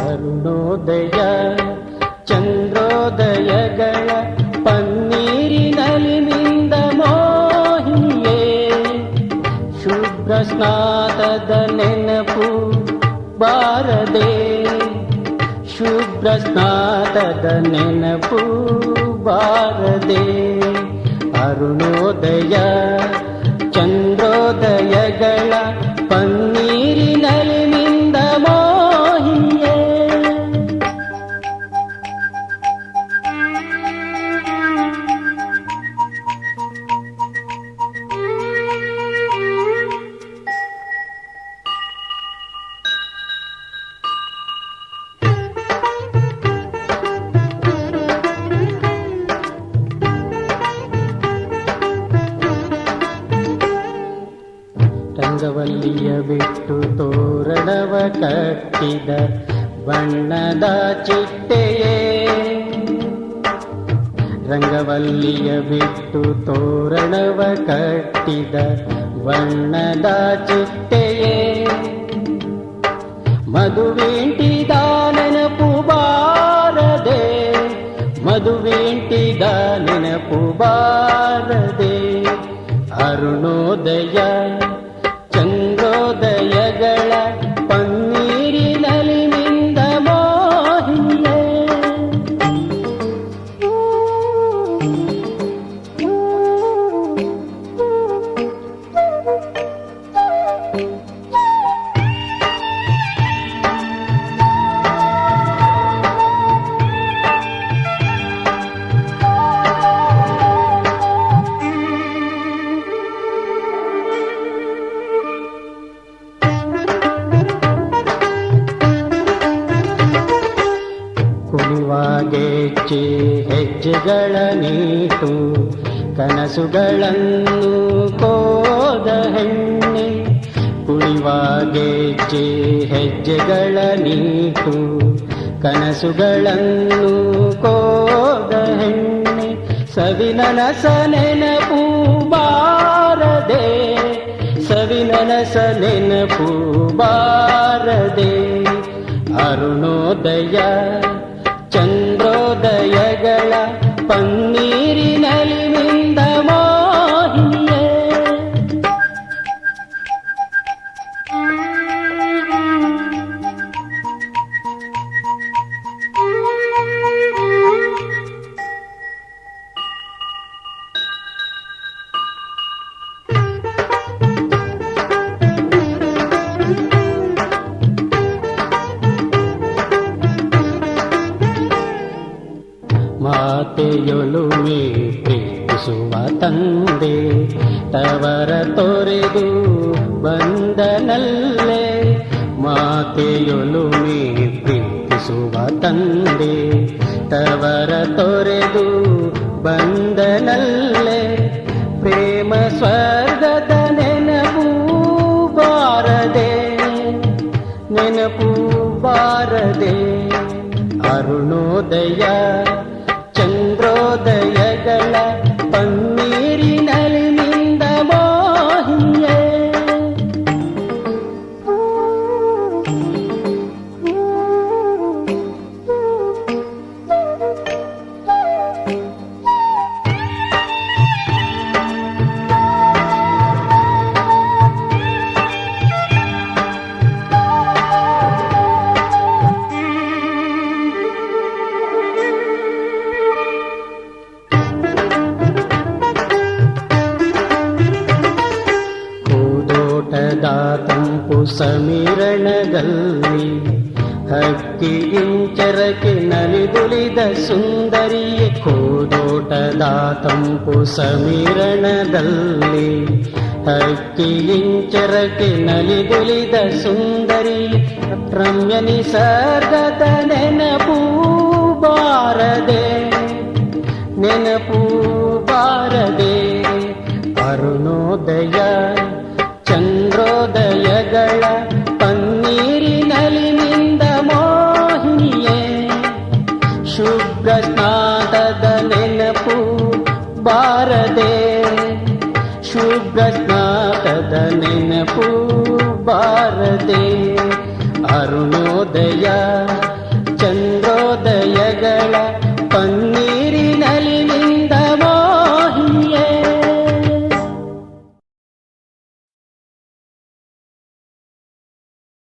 ಅರುಣೋದಯ ಚಂದ್ರೋದಯಗಳ ಪನ್ನೀರಿನಲ್ಲಿ ಮಿಂದ ಮೋಹಿಯೇ, ಶುಭ್ರ ಸ್ನಾತದ ನೆನಪು ಬಾರದೆ, ಶುಭ್ರ ಸ್ನಾತದ ನೆನಪು ಬಾರದೆ. ಅರುಣೋದಯ ಚಂದ್ರೋದಯಗಳ ಪನ್ನೀರಿನಲ್ಲಿ ಮಿಂದ ಮೋಹಿಯೇ. ರಂಗವಲ್ಲಿಯ ಬಿಟ್ಟು ತೋರಣವ ಕಟ್ಟಿದ ಬಣ್ಣದ ಚಿಟ್ಟೆಯೇ, ರಂಗವಲ್ಲಿಯ ಬಿಟ್ಟು ತೋರಣವ ಕಟ್ಟಿದ ಬಣ್ಣದ ಚಿಟ್ಟೆಯೇ, ಮಧುವೆಂಟಿದ ನೆನಪು ಬಾರದೆ, ಮಧುವೆಂಟಿದ ನೆನಪು ಬಾರದೆ. ಅರುಣೋದಯ ಚಂದ್ರೋದಯಗಳ ಪನ್ನೀರಿನಲ್ಲಿ ಮಿಂದ ಮೋಹಿಯೇ. ಕುಣಿವಾಗೆಚ್ಚೆ ಹೆಜ್ಜೆಗಳ ನೀಟು ಕನಸುಗಳನ್ನು ಕೋದ ಹೆಣ್ಣೆ, ಕುಣಿವಾಗೆಚ್ಚೆ ಹೆಜ್ಜೆಗಳ ನೀಟು ಕನಸುಗಳನ್ನು ಕೋದ ಹೆಣ್ಣೆ, ಸವಿನನಸ ನೆನಪು ಬಾರದೆ, ಸವಿನನಸ ನೆನಪು ಬಾರದೆ. ಅರುಣೋದಯ ಚಂದ್ರೋದಯಗಳ ಪನ್ನೀರಿನಲ್ಲಿ ಮಿಂದ ಮೋಹಿಯೇ. ಮಾತೆಯೊಲುಮೆ ಪ್ರೀತಿಸುವ ತಂದೆ, ತವರ ತೊರೆದು ಬಂದನಲ್ಲೇ, ಮಾತೆಯೊಲುಮೆ ಪ್ರೀತಿಸುವ ತಂದೆ, ತವರ ತೊರೆದು ಬಂದನಲ್ಲೇ, ಪ್ರೇಮ ಸ್ವರ್ಗದ ನೆನಪು ಬಾರದೆ, ನೆನಪು ಬಾರದೆ. ಅರುಣೋದಯ ಚಂದ್ರೋದಯಗಳ ಪನ್ನೀರಿನಲ್ಲಿ ಮಿಂದ ಮೋಹಿಯೇ. ತಂಪು ಸಮೀರಣದಲ್ಲಿ ಹಕ್ಕಿ ಇಂಚರಕ್ಕೆ ನಲಿದುಳಿದ ಸುಂದರಿಯೇ ಕೋದೋಟದ ತಂಪು ಸಮೀರಣದಲ್ಲಿ. ಹಕ್ಕಿ ಇಂಚರಕ್ಕೆ ನಲಿದುಳಿದ ಸುಂದರಿ ರಮ್ಯ ನಿಸರ್ಗದ ನೆನಪು ಬಾರದೆ, ನೆನಪು ಬಾರದೆ. ಅರುಣೋದಯ ಚಂದ್ರೋದಯಗಳ ಪನ್ನೀರಿನಲ್ಲಿ ನಿಂದ ಮೋಹಿನಿಯೇ, ಶುಭ್ರ ಸ್ನಾತದ ನೆನಪು ಬಾರದೆ, ಶುಭ್ರ ಸ್ನಾತದ ನೆನಪು ಬಾರದೆ. ಅರುಣೋದಯ